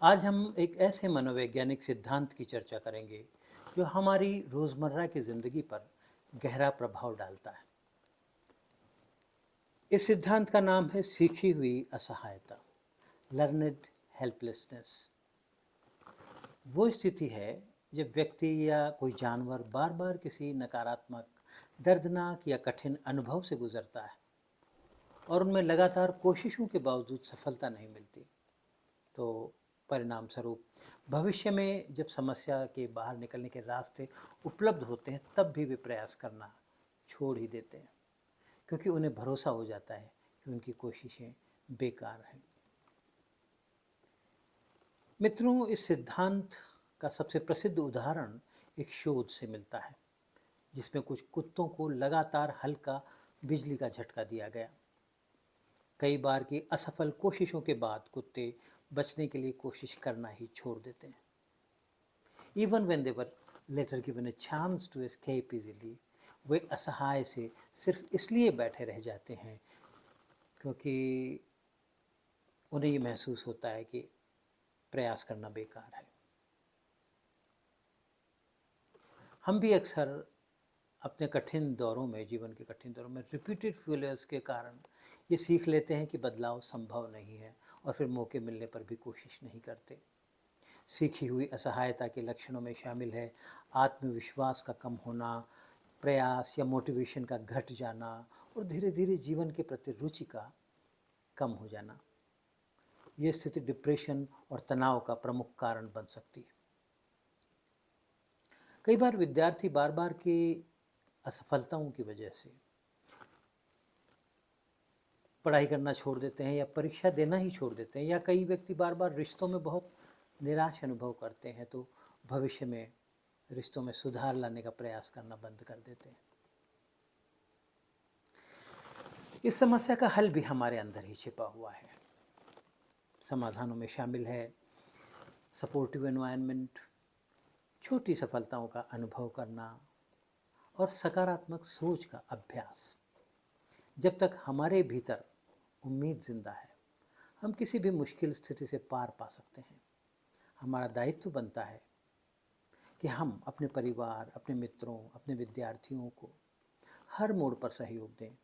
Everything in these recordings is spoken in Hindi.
आज हम एक ऐसे मनोवैज्ञानिक सिद्धांत की चर्चा करेंगे जो हमारी रोज़मर्रा की ज़िंदगी पर गहरा प्रभाव डालता है। इस सिद्धांत का नाम है सीखी हुई असहायता, लर्नेड हेल्पलेसनेस। वो स्थिति है जब व्यक्ति या कोई जानवर बार बार किसी नकारात्मक, दर्दनाक या कठिन अनुभव से गुजरता है और उनमें लगातार कोशिशों के बावजूद सफलता नहीं मिलती। तो परिणाम स्वरूप भविष्य में जब समस्या के बाहर निकलने के रास्ते उपलब्ध होते हैं तब भी वे प्रयास करना छोड़ ही देते हैं, क्योंकि उन्हें भरोसा हो जाता है कि उनकी कोशिशें बेकार हैं। मित्रों, इस सिद्धांत का सबसे प्रसिद्ध उदाहरण एक शोध से मिलता है जिसमें कुछ कुत्तों को लगातार हल्का बिजली का झटका दिया गया। कई बार की असफल कोशिशों के बाद कुत्ते बचने के लिए कोशिश करना ही छोड़ देते हैं। Even when they were later given a chance to escape easily, वे असहाय से सिर्फ इसलिए बैठे रह जाते हैं क्योंकि उन्हें ये महसूस होता है कि प्रयास करना बेकार है। हम भी अक्सर अपने कठिन दौरों में, जीवन के कठिन दौरों में रिपीटेड फेलियर्स के कारण ये सीख लेते हैं कि बदलाव संभव नहीं है और फिर मौके मिलने पर भी कोशिश नहीं करते। सीखी हुई असहायता के लक्षणों में शामिल है आत्मविश्वास का कम होना, प्रयास या मोटिवेशन का घट जाना और धीरे धीरे जीवन के प्रति रुचि का कम हो जाना। ये स्थिति डिप्रेशन और तनाव का प्रमुख कारण बन सकती है। कई बार विद्यार्थी बार बार की असफलताओं की वजह से पढ़ाई करना छोड़ देते हैं या परीक्षा देना ही छोड़ देते हैं, या कई व्यक्ति बार बार रिश्तों में बहुत निराश अनुभव करते हैं तो भविष्य में रिश्तों में सुधार लाने का प्रयास करना बंद कर देते हैं। इस समस्या का हल भी हमारे अंदर ही छिपा हुआ है। समाधानों में शामिल है सपोर्टिव एनवायरनमेंट, छोटी सफलताओं का अनुभव करना और सकारात्मक सोच का अभ्यास। जब तक हमारे भीतर उम्मीद जिंदा है, हम किसी भी मुश्किल स्थिति से पार पा सकते हैं। हमारा दायित्व बनता है कि हम अपने परिवार, अपने मित्रों, अपने विद्यार्थियों को हर मोड़ पर सहयोग दें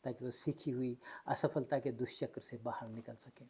ताकि वह सीखी हुई असफलता के दुष्चक्र से बाहर निकल सकें।